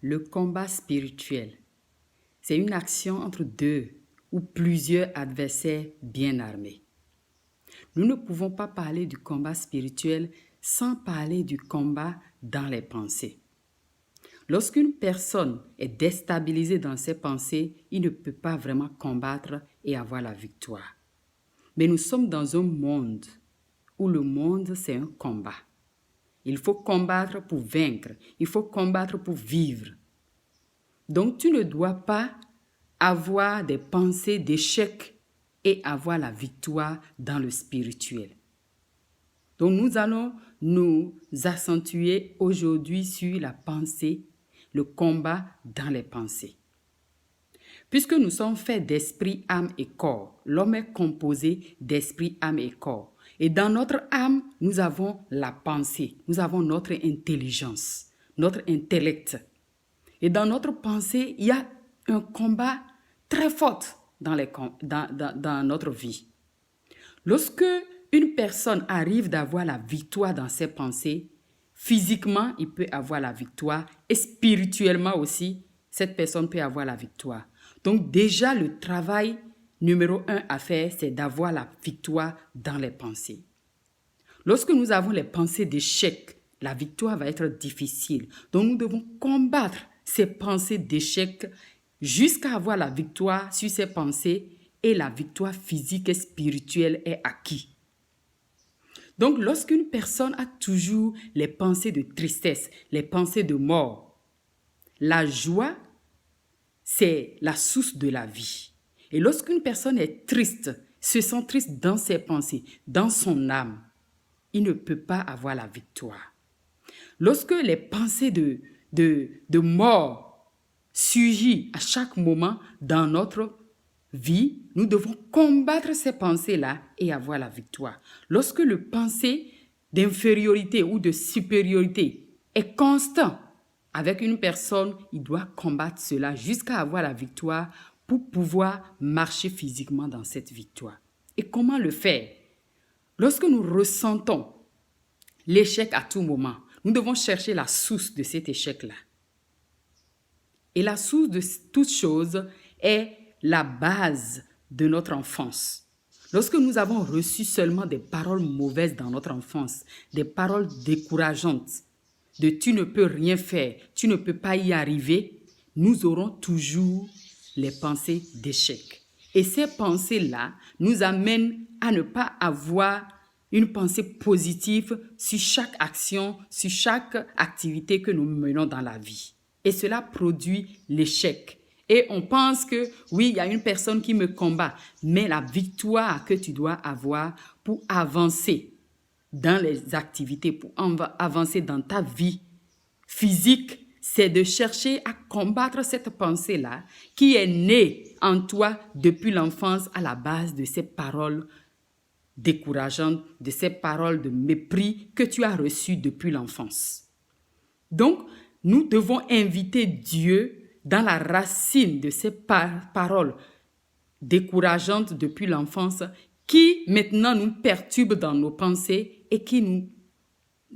Le combat spirituel, c'est une action entre deux ou plusieurs adversaires bien armés. Nous ne pouvons pas parler du combat spirituel sans parler du combat dans les pensées. Lorsqu'une personne est déstabilisée dans ses pensées, il ne peut pas vraiment combattre et avoir la victoire. Mais nous sommes dans un monde où le monde, c'est un combat. Il faut combattre pour vaincre, il faut combattre pour vivre. Donc tu ne dois pas avoir des pensées d'échec et avoir la victoire dans le spirituel. Donc nous allons nous accentuer aujourd'hui sur la pensée, le combat dans les pensées. Puisque nous sommes faits d'esprit, âme et corps, l'homme est composé d'esprit, âme et corps. Et dans notre âme, nous avons la pensée, nous avons notre intelligence, notre intellect. Et dans notre pensée, il y a un combat très fort dans notre vie. Lorsque une personne arrive d'avoir la victoire dans ses pensées, physiquement, il peut avoir la victoire et spirituellement aussi, cette personne peut avoir la victoire. Donc déjà, le travail numéro 1 à faire, c'est d'avoir la victoire dans les pensées. Lorsque nous avons les pensées d'échec, la victoire va être difficile. Donc nous devons combattre ces pensées d'échec jusqu'à avoir la victoire sur ces pensées et la victoire physique et spirituelle est acquise. Donc lorsqu'une personne a toujours les pensées de tristesse, les pensées de mort, la joie, c'est la source de la vie. Et lorsqu'une personne est triste, se sent triste dans ses pensées, dans son âme, il ne peut pas avoir la victoire. Lorsque les pensées de mort surgissent à chaque moment dans notre vie, nous devons combattre ces pensées-là et avoir la victoire. Lorsque le pensée d'infériorité ou de supériorité est constant avec une personne, il doit combattre cela jusqu'à avoir la victoire pour pouvoir marcher physiquement dans cette victoire. Et comment le faire? Lorsque nous ressentons l'échec à tout moment, nous devons chercher la source de cet échec-là. Et la source de toute chose est la base de notre enfance. Lorsque nous avons reçu seulement des paroles mauvaises dans notre enfance, des paroles décourageantes, de tu ne peux rien faire, tu ne peux pas y arriver, nous aurons toujours les pensées d'échec. Et ces pensées-là nous amènent à ne pas avoir une pensée positive sur chaque action, sur chaque activité que nous menons dans la vie. Et cela produit l'échec. Et on pense que oui, il y a une personne qui me combat, mais la victoire que tu dois avoir pour avancer dans les activités, pour avancer dans ta vie physique, c'est de chercher à combattre cette pensée-là qui est née en toi depuis l'enfance à la base de ces paroles décourageantes, de ces paroles de mépris que tu as reçues depuis l'enfance. Donc, nous devons inviter Dieu dans la racine de ces paroles décourageantes depuis l'enfance qui maintenant nous perturbent dans nos pensées et qui nous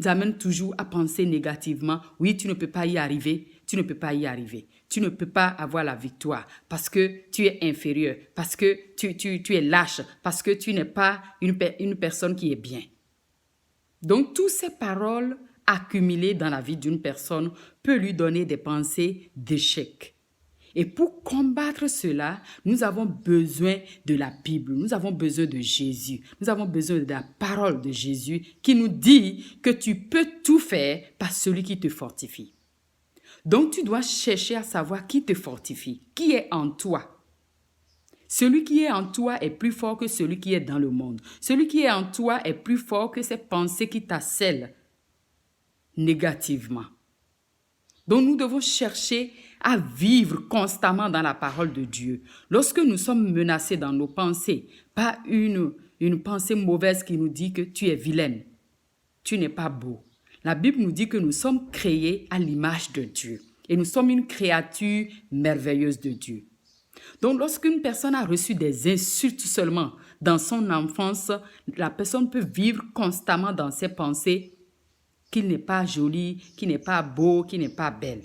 amènent toujours à penser négativement. Oui, tu ne peux pas y arriver, tu ne peux pas y arriver. Tu ne peux pas avoir la victoire parce que tu es inférieur, parce que tu es lâche, parce que tu n'es pas une personne qui est bien. Donc, toutes ces paroles accumulées dans la vie d'une personne peuvent lui donner des pensées d'échec. Et pour combattre cela, nous avons besoin de la Bible, nous avons besoin de Jésus, nous avons besoin de la parole de Jésus qui nous dit que tu peux tout faire par celui qui te fortifie. Donc tu dois chercher à savoir qui te fortifie, qui est en toi. Celui qui est en toi est plus fort que celui qui est dans le monde. Celui qui est en toi est plus fort que ces pensées qui t'assèlent négativement. Donc nous devons chercher à vivre constamment dans la parole de Dieu. Lorsque nous sommes menacés dans nos pensées par une pensée mauvaise qui nous dit que tu es vilaine, tu n'es pas beau. La Bible nous dit que nous sommes créés à l'image de Dieu et nous sommes une créature merveilleuse de Dieu. Donc lorsqu'une personne a reçu des insultes seulement dans son enfance, la personne peut vivre constamment dans ses pensées qu'il n'est pas joli, qu'il n'est pas beau, qu'il n'est pas belle.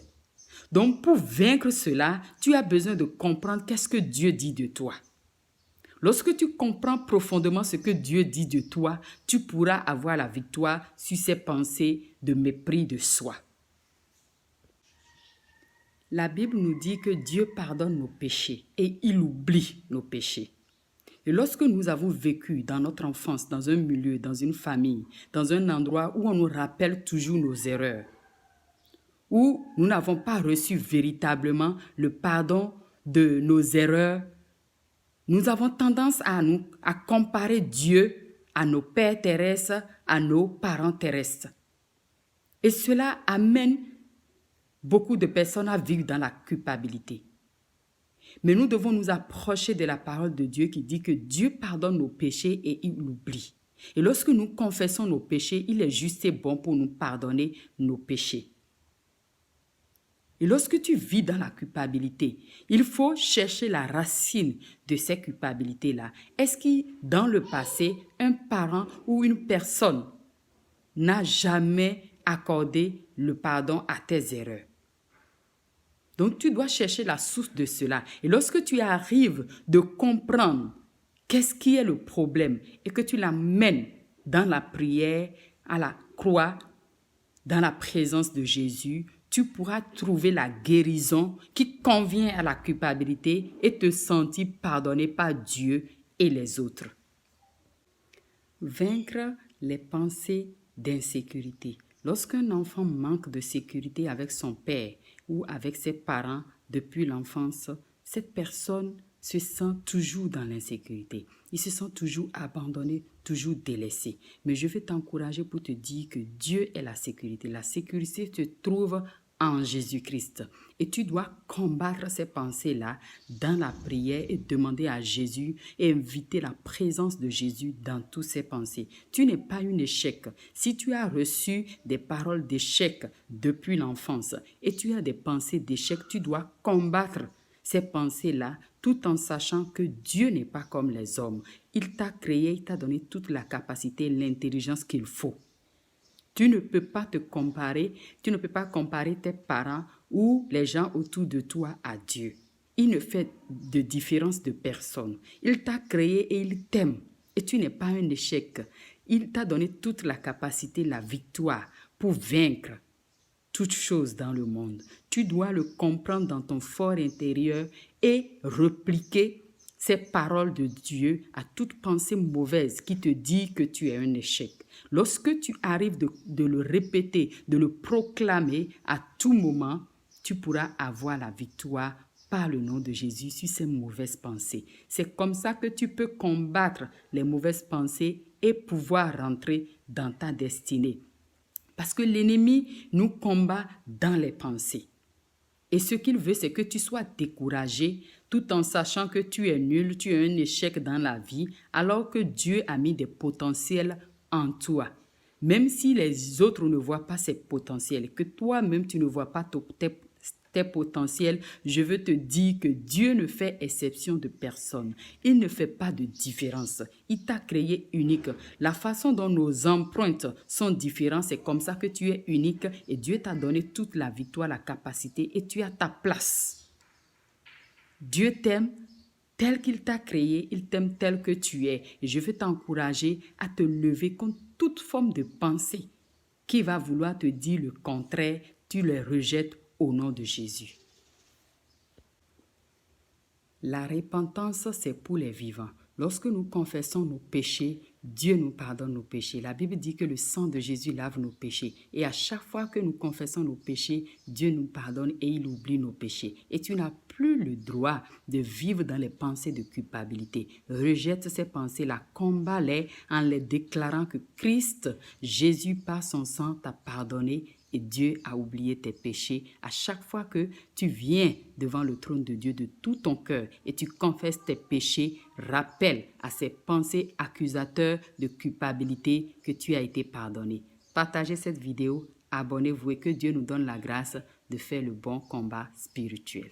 Donc, pour vaincre cela, tu as besoin de comprendre qu'est-ce que Dieu dit de toi. Lorsque tu comprends profondément ce que Dieu dit de toi, tu pourras avoir la victoire sur ces pensées de mépris de soi. La Bible nous dit que Dieu pardonne nos péchés et il oublie nos péchés. Et lorsque nous avons vécu dans notre enfance, dans un milieu, dans une famille, dans un endroit où on nous rappelle toujours nos erreurs, où nous n'avons pas reçu véritablement le pardon de nos erreurs, nous avons tendance à comparer Dieu à nos pères terrestres, à nos parents terrestres. Et cela amène beaucoup de personnes à vivre dans la culpabilité. Mais nous devons nous approcher de la parole de Dieu qui dit que Dieu pardonne nos péchés et il oublie. Et lorsque nous confessons nos péchés, il est juste et bon pour nous pardonner nos péchés. Et lorsque tu vis dans la culpabilité, il faut chercher la racine de ces culpabilités-là. Est-ce que dans le passé, un parent ou une personne n'a jamais accordé le pardon à tes erreurs? Donc, tu dois chercher la source de cela. Et lorsque tu arrives de comprendre qu'est-ce qui est le problème et que tu l'amènes dans la prière, à la croix, dans la présence de Jésus, tu pourras trouver la guérison qui convient à la culpabilité et te sentir pardonné par Dieu et les autres. Vaincre les pensées d'insécurité. Lorsqu'un enfant manque de sécurité avec son père ou avec ses parents depuis l'enfance, cette personne se sent toujours dans l'insécurité. Il se sent toujours abandonné, toujours délaissé. Mais je vais t'encourager pour te dire que Dieu est la sécurité. La sécurité se trouve en Jésus-Christ. Et tu dois combattre ces pensées-là dans la prière et demander à Jésus et inviter la présence de Jésus dans toutes ces pensées. Tu n'es pas un échec. Si tu as reçu des paroles d'échec depuis l'enfance et tu as des pensées d'échec, tu dois combattre ces pensées-là tout en sachant que Dieu n'est pas comme les hommes. Il t'a créé, il t'a donné toute la capacité, l'intelligence qu'il faut. Tu ne peux pas te comparer, tu ne peux pas comparer tes parents ou les gens autour de toi à Dieu. Il ne fait de différence de personne. Il t'a créé et il t'aime. Et tu n'es pas un échec. Il t'a donné toute la capacité, la victoire pour vaincre toutes choses dans le monde. Tu dois le comprendre dans ton fort intérieur et repliquer ces paroles de Dieu à toute pensée mauvaise qui te dit que tu es un échec. Lorsque tu arrives de le répéter, de le proclamer à tout moment, tu pourras avoir la victoire par le nom de Jésus sur ces mauvaises pensées. C'est comme ça que tu peux combattre les mauvaises pensées et pouvoir rentrer dans ta destinée. Parce que l'ennemi nous combat dans les pensées. Et ce qu'il veut, c'est que tu sois découragé tout en sachant que tu es nul, tu es un échec dans la vie, alors que Dieu a mis des potentiels en toi. Même si les autres ne voient pas ces potentiels, que toi-même tu ne vois pas tes potentiels, je veux te dire que Dieu ne fait exception de personne. Il ne fait pas de différence. Il t'a créé unique. La façon dont nos empreintes sont différentes, c'est comme ça que tu es unique et Dieu t'a donné toute la victoire, la capacité et tu as ta place. Dieu t'aime tel qu'il t'a créé, il t'aime tel que tu es. Et je veux t'encourager à te lever contre toute forme de pensée qui va vouloir te dire le contraire, tu les rejettes au nom de Jésus. La repentance, c'est pour les vivants. Lorsque nous confessons nos péchés, Dieu nous pardonne nos péchés. La Bible dit que le sang de Jésus lave nos péchés. Et à chaque fois que nous confessons nos péchés, Dieu nous pardonne et il oublie nos péchés. Et tu n'as plus le droit de vivre dans les pensées de culpabilité. Rejette ces pensées-là, combat-les en les déclarant que Christ, Jésus, par son sang, t'a pardonné et Dieu a oublié tes péchés. À chaque fois que tu viens devant le trône de Dieu de tout ton cœur et tu confesses tes péchés, rappelle à ces pensées accusateurs de culpabilité que tu as été pardonné. Partagez cette vidéo, abonnez-vous et que Dieu nous donne la grâce de faire le bon combat spirituel.